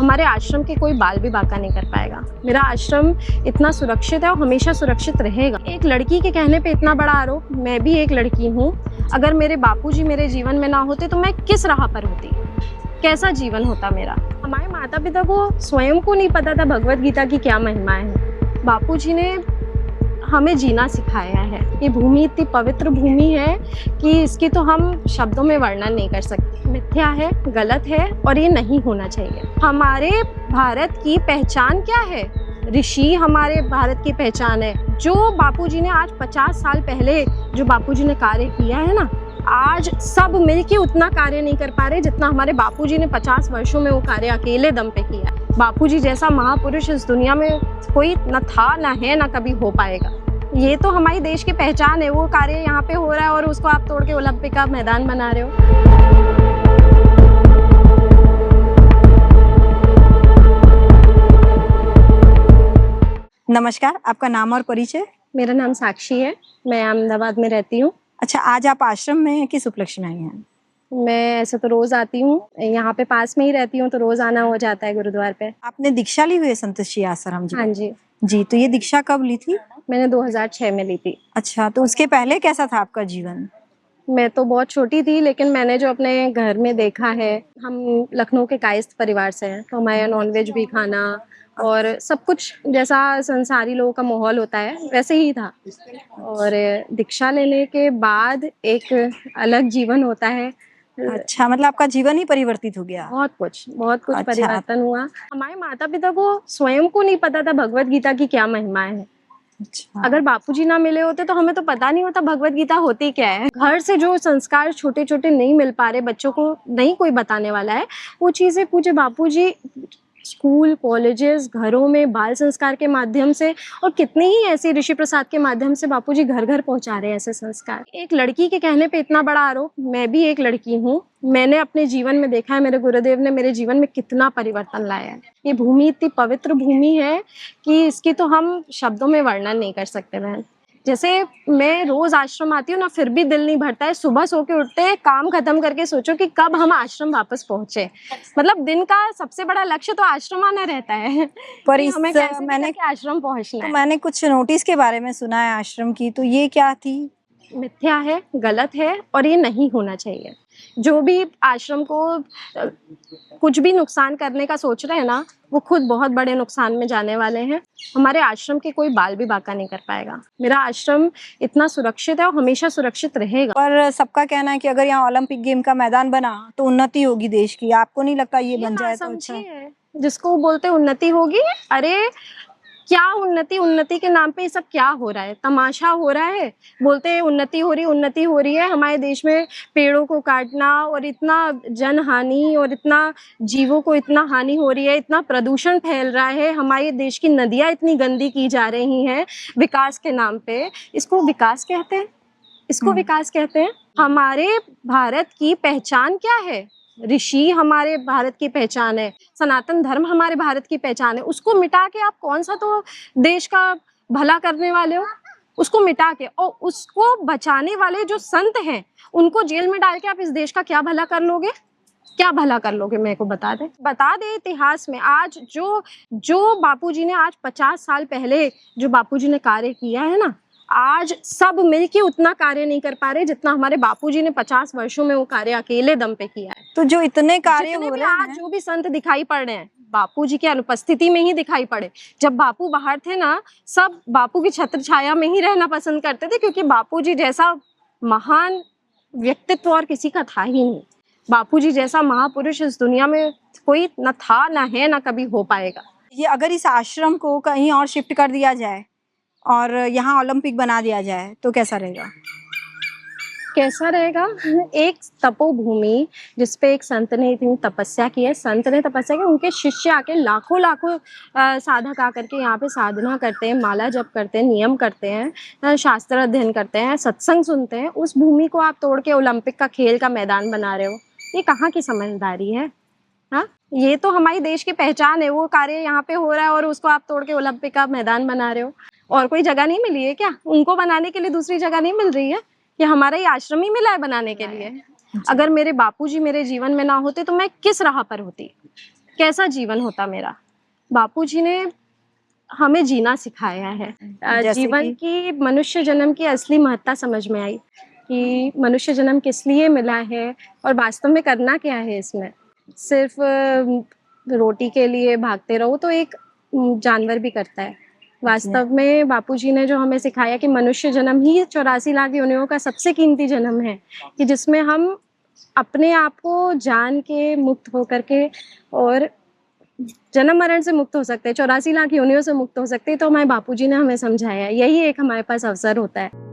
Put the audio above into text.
हमारे आश्रम के कोई बाल भी बांका नहीं कर पाएगा। मेरा आश्रम इतना सुरक्षित है और हमेशा सुरक्षित रहेगा। एक लड़की के कहने पे इतना बड़ा आरोप, मैं भी एक लड़की हूँ। अगर मेरे बापूजी मेरे जीवन में ना होते तो मैं किस राह पर होती, कैसा जीवन होता मेरा। हमारे माता पिता को स्वयं को नहीं पता था भगवत गीता की क्या महिमाएं हैं। बापूजी ने हमें जीना सिखाया है। ये भूमि इतनी पवित्र भूमि है कि इसकी तो हम शब्दों में वर्णन नहीं कर सकते। मिथ्या है, गलत है और ये नहीं होना चाहिए। हमारे भारत की पहचान क्या है? ऋषि हमारे भारत की पहचान है। जो बापूजी ने आज 50 साल पहले जो बापूजी ने कार्य किया है ना, आज सब मिलके उतना कार्य नहीं कर पा रहे जितना हमारे बापूजी ने 50 वर्षों में वो कार्य अकेले दम पे किया है। बापूजी जैसा महापुरुष इस दुनिया में कोई न था, न है, न कभी हो पाएगा। ये तो हमारी देश की पहचान है। वो कार्य यहाँ पे हो रहा है और उसको आप तोड़ के ओलंपिक का मैदान बना रहे हो। नमस्कार, आपका नाम और परिचय? मेरा नाम साक्षी है, मैं अहमदाबाद में रहती हूँ। अच्छा, आज आप आश्रम में किस उपलक्ष्य में आई हैं? मैं ऐसे तो रोज आती हूँ, यहाँ पे पास में ही रहती हूँ तो रोज आना हो जाता है गुरुद्वार पे। आपने दीक्षा ली हुई है संत श्री आसाराम जी? हाँ जी। जी, तो ये दीक्षा कब ली थी? मैंने 2006 में ली थी। अच्छा, तो उसके पहले कैसा था आपका जीवन? मैं तो बहुत छोटी थी, लेकिन मैंने जो अपने घर में देखा है, हम लखनऊ के कायस्थ परिवार से हैं, तो हमारे नॉनवेज भी खाना और सब कुछ जैसा संसारी लोगों का माहौल होता है वैसे ही था। और दीक्षा लेने के बाद एक अलग जीवन होता है। अच्छा, मतलब आपका जीवन ही परिवर्तित हो गया? बहुत कुछ अच्छा। परिवर्तन हुआ। हमारे माता पिता को स्वयं को नहीं पता था भगवत गीता की क्या महिमाएं है। अच्छा। अगर बापूजी ना मिले होते तो हमें तो पता नहीं होता भगवत गीता होती क्या है। घर से जो संस्कार छोटे छोटे नहीं मिल पा रहे, बच्चों को नहीं कोई बताने वाला है, वो चीजें पूछे बापूजी स्कूल, कॉलेजेस, घरों में बाल संस्कार के माध्यम से और कितने ही ऐसे ऋषि प्रसाद के माध्यम से बापूजी घर घर पहुंचा रहे हैं ऐसे संस्कार। एक लड़की के कहने पे इतना बड़ा आरोप, मैं भी एक लड़की हूँ। मैंने अपने जीवन में देखा है मेरे गुरुदेव ने मेरे जीवन में कितना परिवर्तन लाया है। ये भूमि इतनी पवित्र भूमि है कि इसकी तो हम शब्दों में वर्णन नहीं कर सकते बहन। जैसे मैं रोज आश्रम आती हूँ ना, फिर भी दिल नहीं भरता है। सुबह सो के उठते हैं, काम खत्म करके सोचो कि कब हम आश्रम वापस पहुंचे। मतलब दिन का सबसे बड़ा लक्ष्य तो आश्रम आना रहता है। पर हमें कैसे मैंने आश्रम पहुंचना है। मैंने कुछ नोटिस के बारे में सुना है आश्रम की, तो ये क्या थी? मिथ्या है, गलत है और ये नहीं होना चाहिए। जो भी आश्रम को कुछ भी नुकसान करने का सोच रहे हैं ना, वो खुद बहुत बड़े नुकसान में जाने वाले हैं। हमारे आश्रम के कोई बाल भी बांका नहीं कर पाएगा। मेरा आश्रम इतना सुरक्षित है और हमेशा सुरक्षित रहेगा। पर सबका कहना है कि अगर यहाँ ओलंपिक गेम का मैदान बना तो उन्नति होगी देश की। आपको नहीं लगता ये बन जाए तो अच्छा है? जिसको बोलते उन्नति होगी, अरे क्या उन्नति के नाम पे ये सब क्या हो रहा है? तमाशा हो रहा है। बोलते हैं उन्नति हो रही है। हमारे देश में पेड़ों को काटना और इतना जनहानि और इतना जीवों को इतना हानि हो रही है, इतना प्रदूषण फैल रहा है। हमारे देश की नदियां इतनी गंदी की जा रही हैं विकास के नाम पे। इसको विकास कहते हैं? इसको विकास कहते हैं? हमारे भारत की पहचान क्या है? ऋषि हमारे भारत की पहचान है। सनातन धर्म हमारे भारत की पहचान है। उसको मिटा के आप कौन सा तो देश का भला करने वाले हो? उसको मिटा के, और उसको बचाने वाले जो संत हैं उनको जेल में डाल के आप इस देश का क्या भला कर लोगे? क्या भला कर लोगे? मेरे को बता दे इतिहास में आज जो बापूजी ने आज 50 साल पहले जो बापूजी ने कार्य किया है ना, आज सब मिलके उतना कार्य नहीं कर पा रहे जितना हमारे बापूजी ने 50 वर्षों में वो कार्य अकेले दम पे किया है। तो जो इतने कार्य हो रहे हैं, जो भी संत दिखाई पड़ रहे हैं बापूजी की अनुपस्थिति में ही दिखाई पड़े। जब बापू बाहर थे ना, सब बापू की छत्र छाया में ही रहना पसंद करते थे, क्योंकि बापूजी जैसा महान व्यक्तित्व और किसी का था ही नहीं। बापूजी जैसा महापुरुष इस दुनिया में कोई न था, न है, न कभी हो पाएगा। ये अगर इस आश्रम को कहीं और शिफ्ट कर दिया जाए और यहाँ ओलंपिक बना दिया जाए तो कैसा रहेगा? कैसा रहेगा? एक तपोभूमि जिसपे एक संत ने इतनी तपस्या की है, संत ने तपस्या की, उनके शिष्य आके लाखों साधक आकर के यहाँ पे साधना करते हैं, माला जप करते हैं, नियम करते हैं, शास्त्र अध्ययन करते हैं, सत्संग सुनते हैं। उस भूमि को आप तोड़ के ओलंपिक का खेल का मैदान बना रहे हो। ये कहाँ की समझदारी है? हाँ, ये तो हमारी देश की पहचान है। वो कार्य यहाँ पे हो रहा है और उसको आप तोड़ के ओलंपिक का मैदान बना रहे हो। और कोई जगह नहीं मिली है क्या उनको बनाने के लिए? दूसरी जगह नहीं मिल रही है? कि हमारा ये आश्रम ही मिला है बनाने के लिए। अगर मेरे बापूजी मेरे जीवन में ना होते तो मैं किस राह पर होती, कैसा जीवन होता मेरा। बापूजी ने हमें जीना सिखाया है। जैसे जीवन कि की मनुष्य जन्म की असली महत्ता समझ में आई कि मनुष्य जन्म किस लिए मिला है और वास्तव में करना क्या है इसमें। सिर्फ रोटी के लिए भागते रहो तो एक जानवर भी करता है। वास्तव में बापूजी ने जो हमें सिखाया कि मनुष्य जन्म ही 84 लाख योनियों का सबसे कीमती जन्म है, कि जिसमें हम अपने आप को जान के मुक्त होकर के और जन्म मरण से मुक्त हो सकते हैं, 84 लाख योनियों से मुक्त हो सकते हैं। तो हमारे बापूजी ने हमें समझाया, यही एक हमारे पास अवसर होता है।